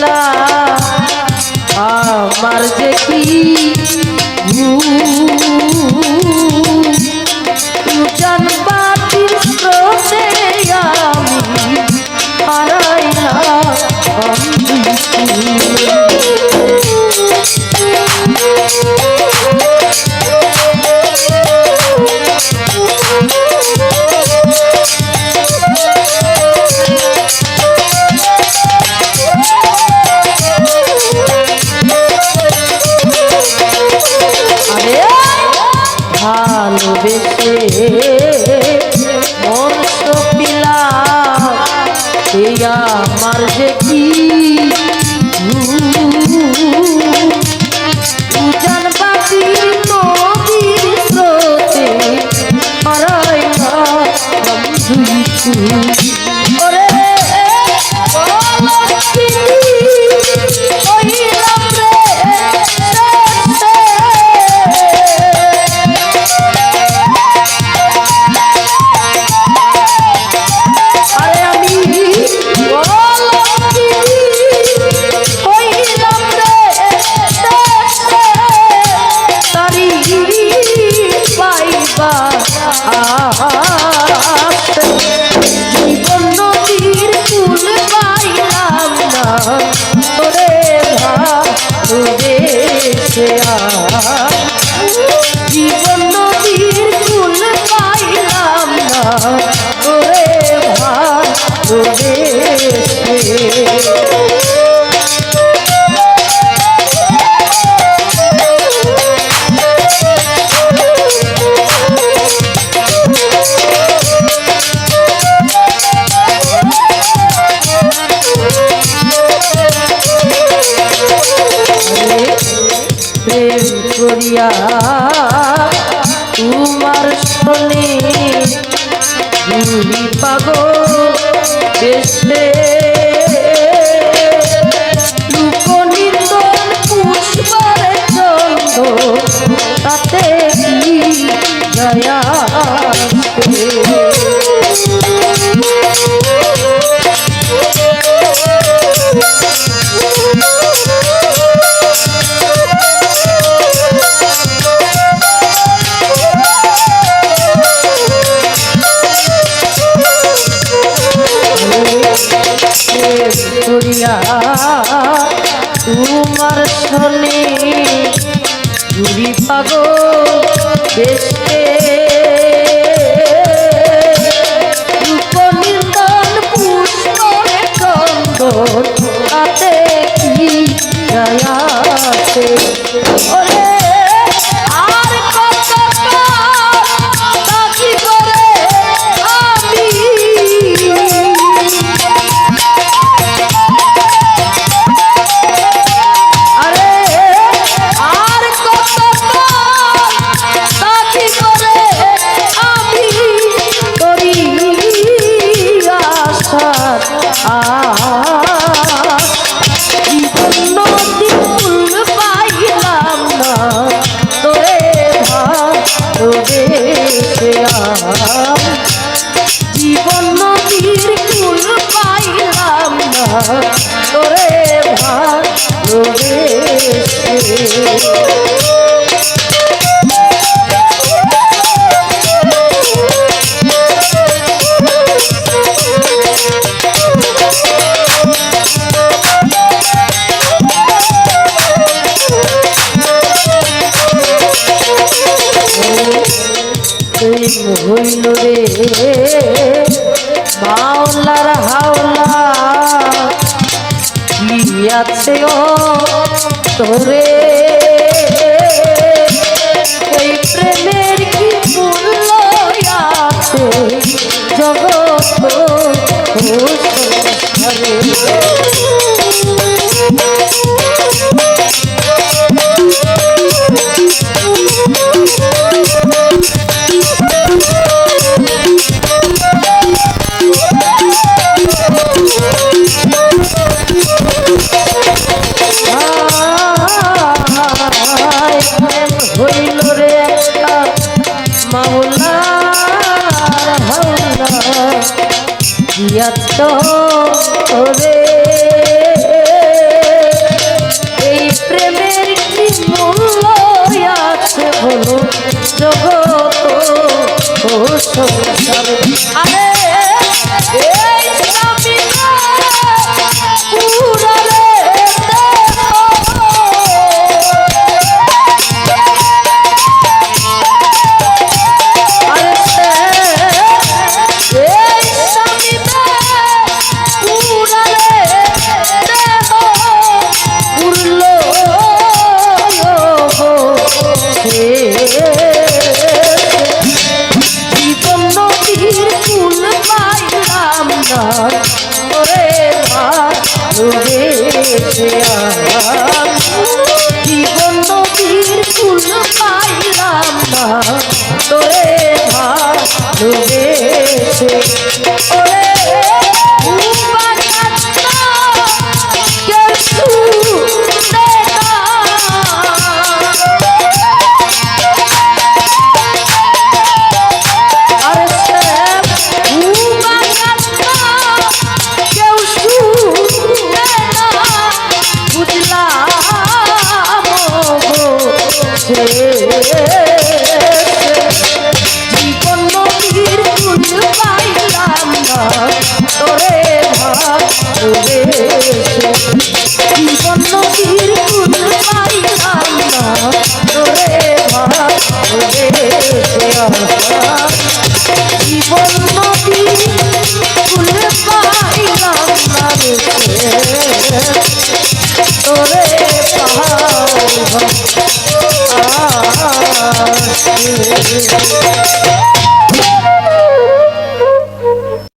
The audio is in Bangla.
পিলা আমার যে কি জানবাতির স্রোতে আমি হারাইলাম ভালোবেসে মন সপিলা এই আমার যে কি জানবাতির নদীর স্রোতে হারাইলাম ওরে জীবন নদীর কুল পাইলাম না তোরে ভালোবেসে জীবন নদীর কুল পাইলাম না তোরে ভালোবেসে প্রেম করিয়া তোমার শোনে ঘুরি পাগল বেশে লোকনিন্দন পুষ্পারে চন্দ তাতে কি যায় তোমার শোনে ঘুরি পাগল বেশে লোকনিন্দন পুষ্পরে চন্দন তাতে কি যায় আসে ওরে আর কত কাজ করে আমি জীবন নদীর কুল পাইলাম না তোরে ভালোবেসে হইল রে মাওলার হাওলা কি আছে তোরে এই প্রেমের কি মূল্য আছে জগৎ রে জীবন নদীর ফুল পাইলাম না তোরে ভালোবেসে ওরে জীবন নদীর ফুল পাইলাম না তোরে ভালোবেসে জীবন নদীর ফুল পাইলাম না তোরে ভালোবেসে জীবন নদীর ফুল পাইলাম না তোরে ভালোবাসে